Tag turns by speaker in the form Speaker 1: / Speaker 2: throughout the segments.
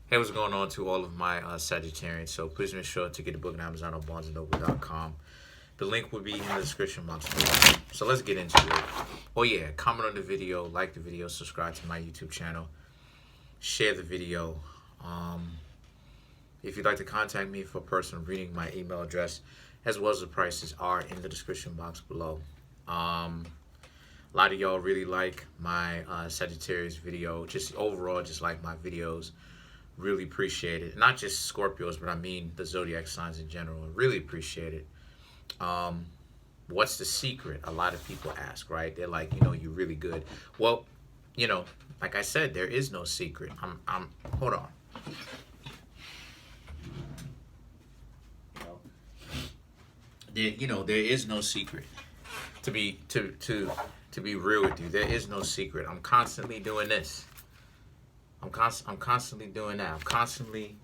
Speaker 1: Hey, what's going on to all of my Sagittarians? So please make sure to get the book on Amazon or BarnesandNoble.com. The link will be in the description box below. So let's get into it. Oh yeah, comment on the video, like the video, subscribe to my YouTube channel, share the video. If you'd like to contact me for personal reading, my email address as well as the prices are in the description box below. A lot of y'all really like my Sagittarius video, just overall, just like my videos. Really appreciate it. Not just Scorpios, but I mean the zodiac signs in general. Really appreciate it. What's the secret? A lot of people ask, right? They're like, you're really good. Well, like I said, there is no secret. Hold on. There is no secret. To be real with you, there is no secret. I'm constantly doing this. I'm constantly doing that. I'm constantly,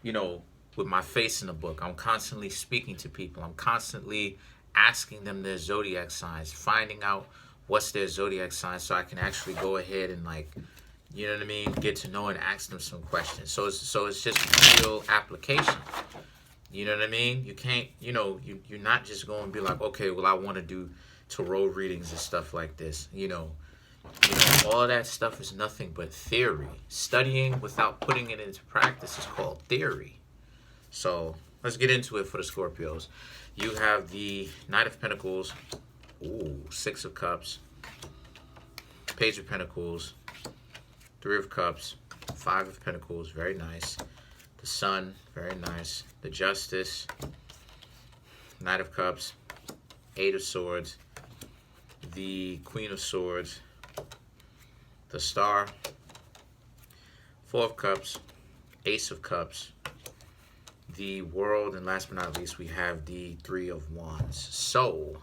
Speaker 1: with my face in the book. I'm constantly speaking to people. I'm constantly asking them their zodiac signs, finding out what's their zodiac sign so I can actually go ahead and get to know and ask them some questions. So it's just real application. You know what I mean? You can't, you're not just going to be like, okay, well, I want to do tarot readings and stuff like this, all of that stuff is nothing but theory. Studying without putting it into practice is called theory. So let's get into it for the Scorpios. You have the Knight of Pentacles, Six of Cups, Page of Pentacles, Three of Cups, Five of Pentacles, very nice. The Sun, very nice. The Justice, Knight of Cups, Eight of Swords, the Queen of Swords, the Star, Four of Cups, Ace of Cups, the World, and last but not least, we have the Three of Wands. So,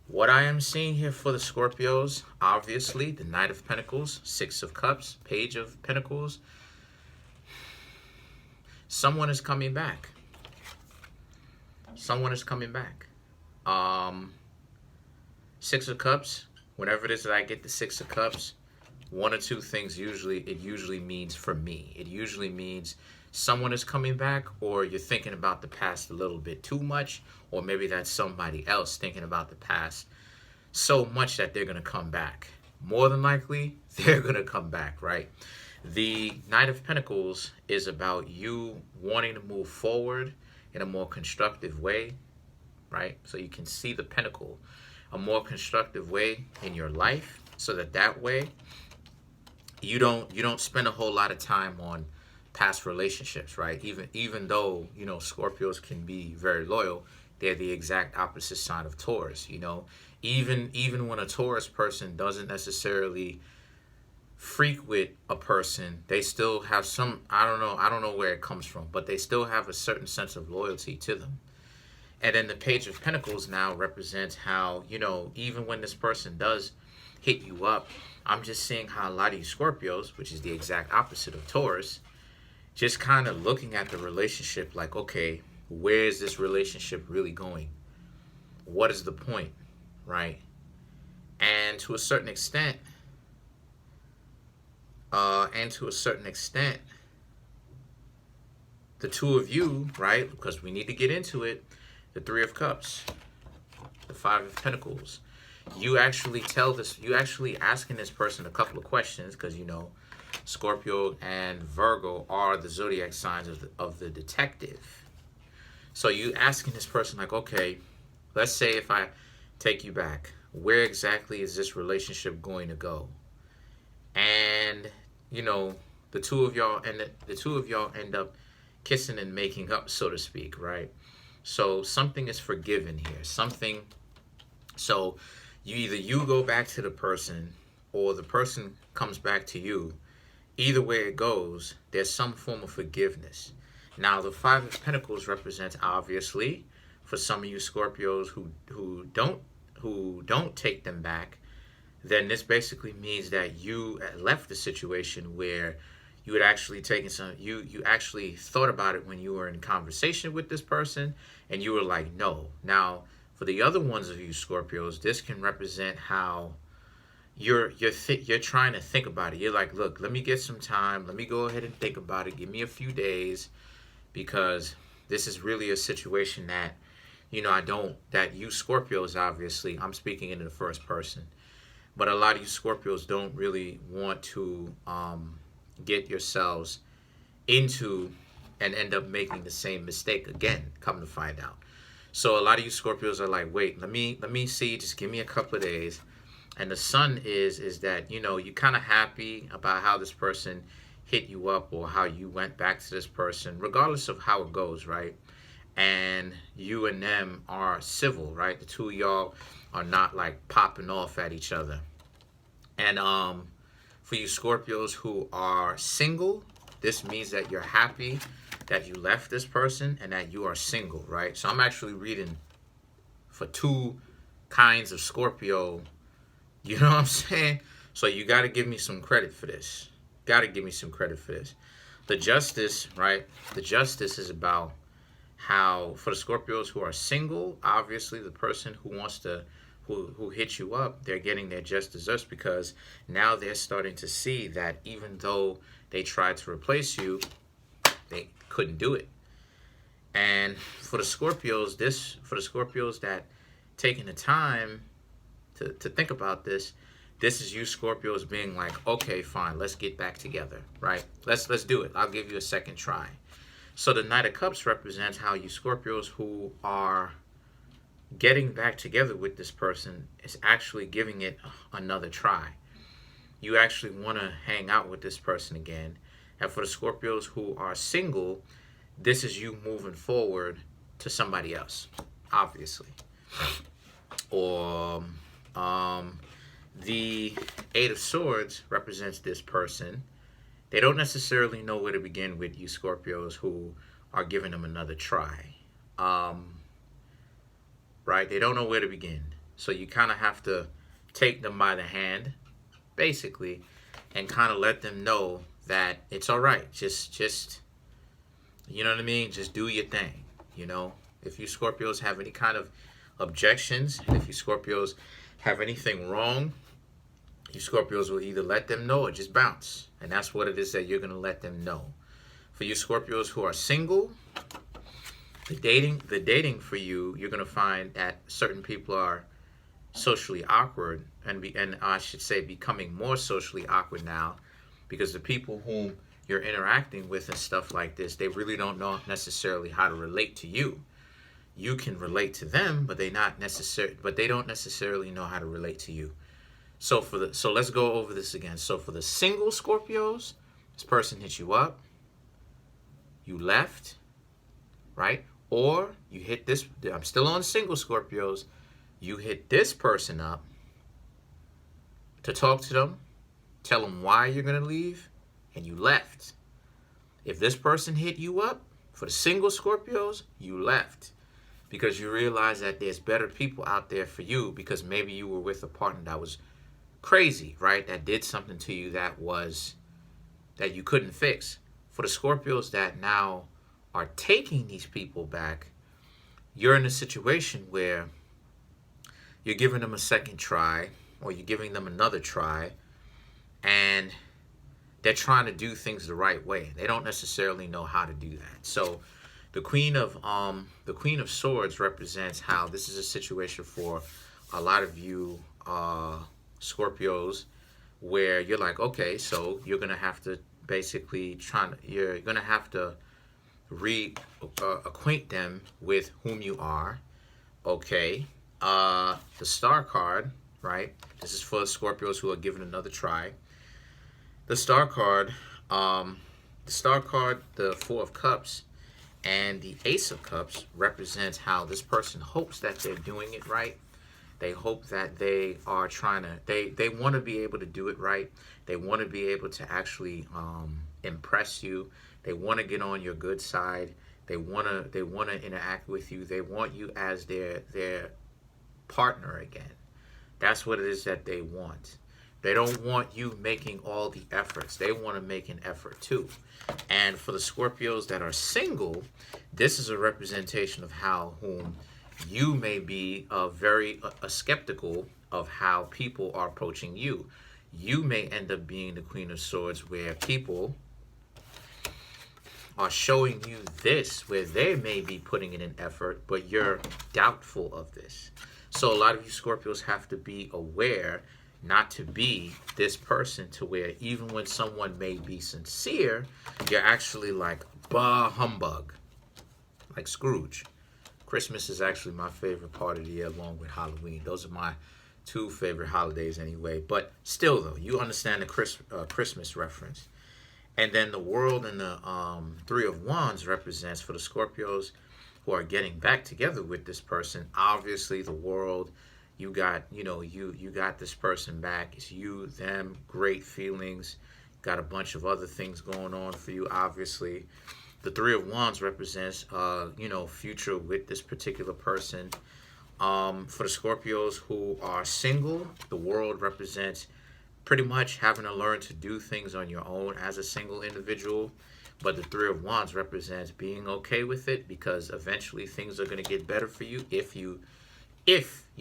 Speaker 1: what I am seeing here for the Scorpios, obviously, the Knight of Pentacles, Six of Cups, Page of Pentacles. Someone is coming back. Someone is coming back. Six of Cups, whenever it is that I get the Six of Cups, one or two things it usually means for me. It usually means someone is coming back, or you're thinking about the past a little bit too much, or maybe that's somebody else thinking about the past so much that they're going to come back. More than likely, they're going to come back, right? The Knight of Pentacles is about you wanting to move forward in a more constructive way, right? So you can see the pentacle, a more constructive way in your life, so that way you don't spend a whole lot of time on past relationships, right? Even though Scorpios can be very loyal, they're the exact opposite sign of Taurus. Even when a Taurus person doesn't necessarily freak with a person, they still have some, I don't know where it comes from, but they still have a certain sense of loyalty to them. And then the Page of Pentacles now represents how, even when this person does hit you up, I'm just seeing how a lot of you Scorpios, which is the exact opposite of Taurus, just kind of looking at the relationship like, okay, where is this relationship really going? What is the point, right? And to a certain extent, the two of you, right, because we need to get into it, the Three of Cups, the Five of Pentacles, you actually asking this person a couple of questions, because Scorpio and Virgo are the zodiac signs of the detective. So you asking this person like, okay, let's say if I take you back, where exactly is this relationship going to go? And the two of y'all end up kissing and making up, so to speak, right? So something is forgiven here. So you go back to the person, or the person comes back to you. Either way it goes, there's some form of forgiveness. Now, the Five of Pentacles represents, obviously, for some of you Scorpios who don't take them back, then this basically means that you left the situation where you had actually taken you actually thought about it when you were in conversation with this person, and you were like, no. Now, for the other ones of you Scorpios, this can represent how you're trying to think about it. You're like, look, let me get some time. Let me go ahead and think about it. Give me a few days, because this is really a situation that, you know, that you Scorpios, obviously, I'm speaking into the first person, but a lot of you Scorpios don't really want to get yourselves into and end up making the same mistake again, come to find out. So a lot of you Scorpios are like, wait, let me see, just give me a couple of days. And the Sun is that, you know, you're kind of happy about how this person hit you up or how you went back to this person, regardless of how it goes, right? And you and them are civil, right? The two of y'all are not like popping off at each other. And for you Scorpios who are single, this means that you're happy that you left this person and that you are single, right? So I'm actually reading for two kinds of Scorpio. You know what I'm saying? So you got to give me some credit for this. Got to give me some credit for this. The Justice, right? The Justice is about how, for the Scorpios who are single, obviously the person who wants to, who hits you up, they're getting their just desserts, because now they're starting to see that even though they tried to replace you, they couldn't do it. And for the Scorpios, for the Scorpios that taking the time to think about this is you Scorpios being like, okay, fine, let's get back together, right? Let's do it. I'll give you a second try. So the Knight of Cups represents how you Scorpios who are getting back together with this person is actually giving it another try. You actually want to hang out with this person again. And for the Scorpios who are single, this is you moving forward to somebody else, obviously. Or the Eight of Swords represents this person. They don't necessarily know where to begin with you Scorpios who are giving them another try. Right? They don't know where to begin. So you kind of have to take them by the hand, basically, and kind of let them know that it's all right. Just, you know what I mean? Just do your thing, you know? If you Scorpios have any kind of objections, if you Scorpios have anything wrong, you Scorpios will either let them know or just bounce. And that's what it is that you're going to let them know. For you Scorpios who are single, the dating for you, you're going to find that certain people are socially awkward, and I should say becoming more socially awkward now, because the people whom you're interacting with and stuff like this, they really don't know necessarily how to relate to you. You can relate to them, but they don't necessarily know how to relate to you. So let's go over this again. So for the single Scorpios, this person hit you up, you left, right? Or you hit this, I'm still on single Scorpios, you hit this person up to talk to them, tell them why you're going to leave, and you left. If this person hit you up, for the single Scorpios, you left. Because you realize that there's better people out there for you, because maybe you were with a partner that was crazy, right? That did something to you that you couldn't fix. For the Scorpios that now are taking these people back, you're in a situation where you're giving them a second try, or you're giving them another try, and they're trying to do things the right way. They don't necessarily know how to do that. So the Queen of Swords represents how this is a situation for a lot of you Scorpios, where you're like, okay, so you're gonna have to basically you're gonna have to acquaint them with whom you are. Okay. The Star card, right? This is for the Scorpios who are given another try. The Star card, the Four of Cups, and the Ace of Cups represents how this person hopes that they're doing it right. They hope that they are trying to, they want to be able to do it right. They want to be able to actually impress you. They want to get on your good side. They want to interact with you. They want you as their partner again. That's what it is that they want. They don't want you making all the efforts. They want to make an effort too. And for the Scorpios that are single, this is a representation of how whom you may be very skeptical of how people are approaching you. You may end up being the Queen of Swords, where people are showing you this, where they may be putting in an effort, but you're doubtful of this. So a lot of you Scorpios have to be aware not to be this person to where even when someone may be sincere, you're actually like, bah humbug, like Scrooge. Christmas is actually my favorite part of the year, along with Halloween. Those are my two favorite holidays anyway. But still, though, you understand the Christmas reference. And then the World and the Three of Wands represents, for the Scorpios who are getting back together with this person, obviously the World, you got, you got this person back. It's you, them, great feelings. Got a bunch of other things going on for you, obviously. The Three of Wands represents, future with this particular person. For the Scorpios who are single, the World represents pretty much having to learn to do things on your own as a single individual. But the Three of Wands represents being okay with it, because eventually things are going to get better for you if you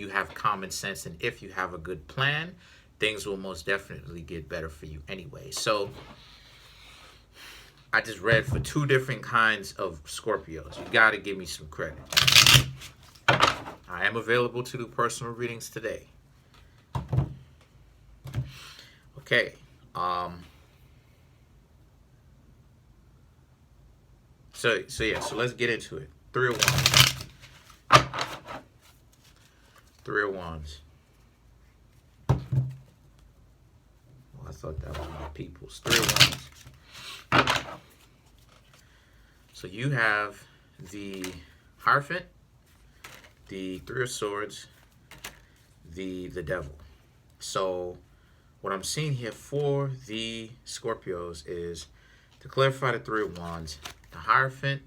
Speaker 1: have common sense and if you have a good plan. Things will most definitely get better for you anyway. So I just read for two different kinds of Scorpios. You got to give me some credit. I am available to do personal readings today. Okay. So let's get into it. Three of Wands. Three of Wands. Well, I thought that was my people's. Three of Wands. So you have the Hierophant, the Three of Swords, the Devil. So what I'm seeing here for the Scorpios is, to clarify the Three of Wands, the Hierophant,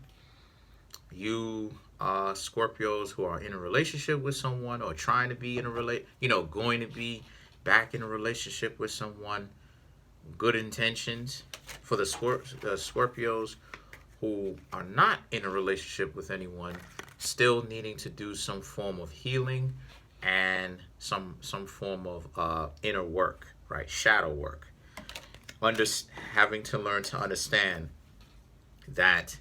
Speaker 1: you Scorpios who are in a relationship with someone or trying to be in a going to be back in a relationship with someone, good intentions. For the Scorpios who are not in a relationship with anyone, still needing to do some form of healing and some form of inner work, right? Shadow work. Having to learn to understand that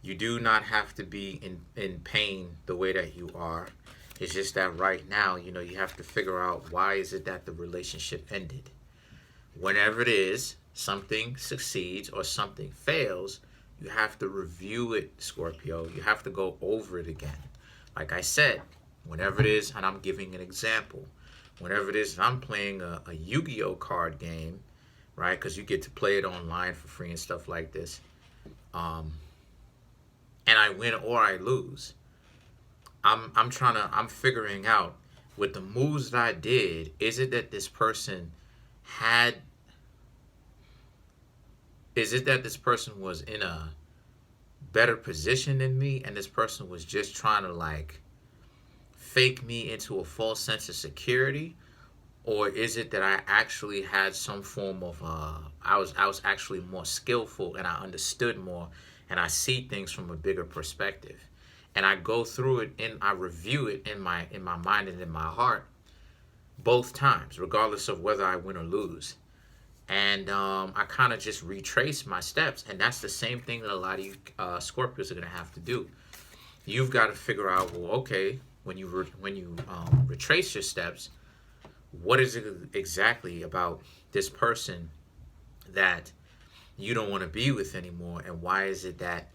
Speaker 1: you do not have to be in pain the way that you are. It's just that right now, you have to figure out, why is it that the relationship ended? Whenever it is, something succeeds or something fails, you have to review it, Scorpio. You have to go over it again. Like I said, whenever it is, and I'm giving an example, whenever it is I'm playing a Yu-Gi-Oh card game, right? Because you get to play it online for free and stuff like this. And I win or I lose. I'm figuring out, with the moves that I did, is it that this person was in a better position than me, and this person was just trying to like fake me into a false sense of security? Or is it that I actually had some form of I was actually more skillful and I understood more and I see things from a bigger perspective? And I go through it and I review it in my mind and in my heart both times, regardless of whether I win or lose. And I kind of just retrace my steps. And that's the same thing that a lot of you Scorpios are going to have to do. You've got to figure out, well, okay, when you retrace your steps, what is it exactly about this person that you don't want to be with anymore? And why is it that,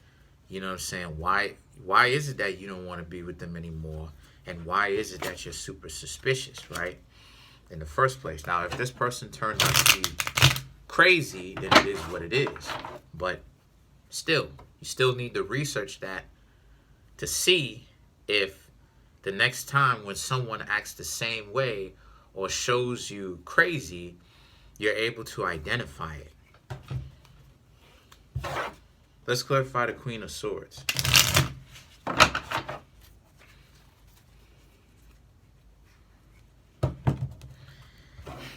Speaker 1: why is it that you don't want to be with them anymore? And why is it that you're super suspicious, right? In the first place. Now, if this person turns out to be crazy, then it is what it is. But still, you still need to research that to see if the next time when someone acts the same way or shows you crazy, you're able to identify it. Let's clarify the Queen of Swords.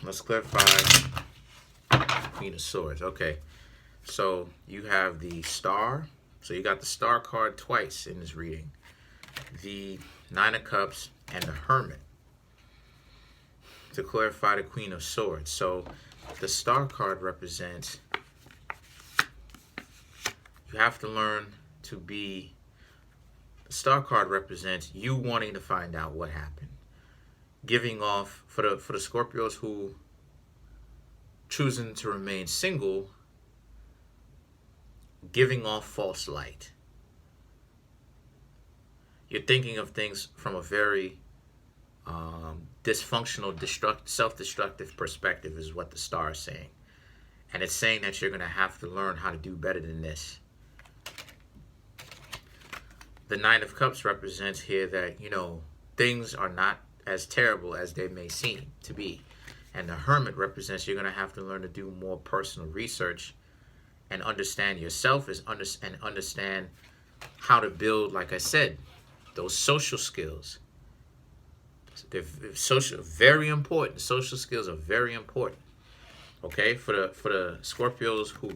Speaker 1: Let's clarify Queen of Swords. Okay, so you have the Star. So you got the Star card twice in this reading. The Nine of Cups, and the Hermit. To clarify, the Queen of Swords. So the Star card represents, you have to learn to be, the Star card represents you wanting to find out what happened. Giving off, for the Scorpios who choosing to remain single, giving off false light. You're thinking of things from a very dysfunctional, self-destructive perspective is what the Star is saying. And it's saying that you're going to have to learn how to do better than this. The Nine of Cups represents here that, you know, things are not as terrible as they may seem to be. And the Hermit represents you're going to have to learn to do more personal research and understand yourself and understand how to build, like I said, those social skills. They're very important. Social skills are very important. Okay, for the Scorpios who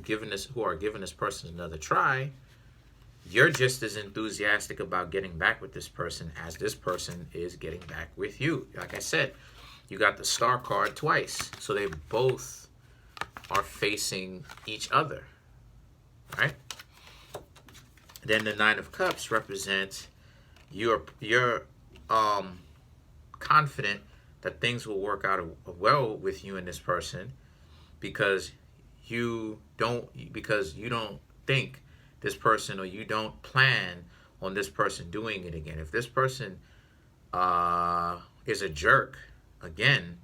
Speaker 1: are giving this person another try, you're just as enthusiastic about getting back with this person as this person is getting back with you. Like I said, you got the Star card twice, so they both are facing each other, right? Then the Nine of Cups represents you're confident that things will work out well with you and this person because you don't think this person, or you don't plan on this person doing it again. If this person is a jerk again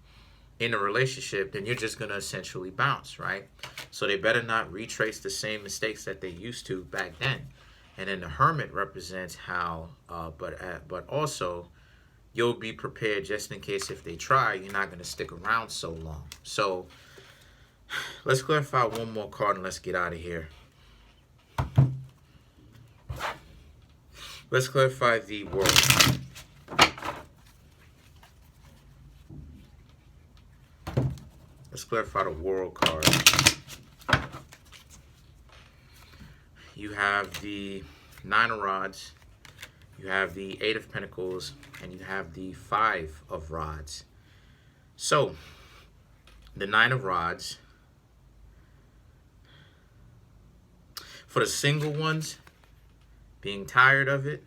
Speaker 1: in a relationship, then you're just going to essentially bounce, right? So they better not retrace the same mistakes that they used to back then. And then the Hermit represents how, but also you'll be prepared just in case if they try, you're not going to stick around so long. So let's clarify one more card and let's get out of here. Let's clarify the World. Let's clarify the World card. You have the Nine of Rods, you have the Eight of Pentacles, and you have the Five of Rods. So, the Nine of Rods, for the single ones, being tired of it,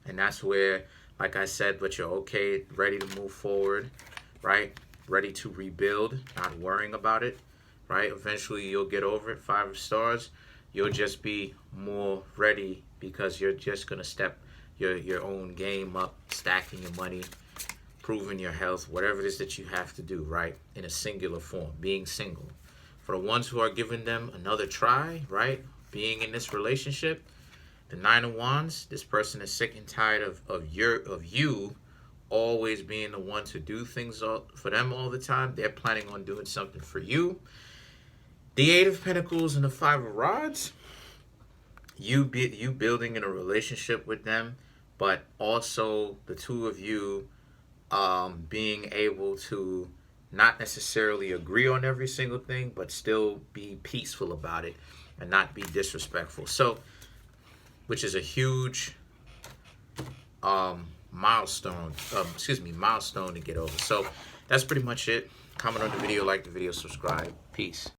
Speaker 1: and that's where, like I said, but you're okay, ready to move forward, right? Ready to rebuild, not worrying about it, right? Eventually you'll get over it. Five of Stars, you'll just be more ready because you're just going to step your own game up, stacking your money, proving your health, whatever it is that you have to do, right? In a singular form, being single. For the ones who are giving them another try, right? Being in this relationship, the Nine of Wands, this person is sick and tired of you always being the one to do things for them all the time. They're planning on doing something for you. The Eight of Pentacles and the Five of Rods, you building in a relationship with them, but also the two of you being able to not necessarily agree on every single thing, but still be peaceful about it and not be disrespectful. So, which is a huge milestone to get over. So that's pretty much it. Comment on the video, like the video, subscribe. Peace.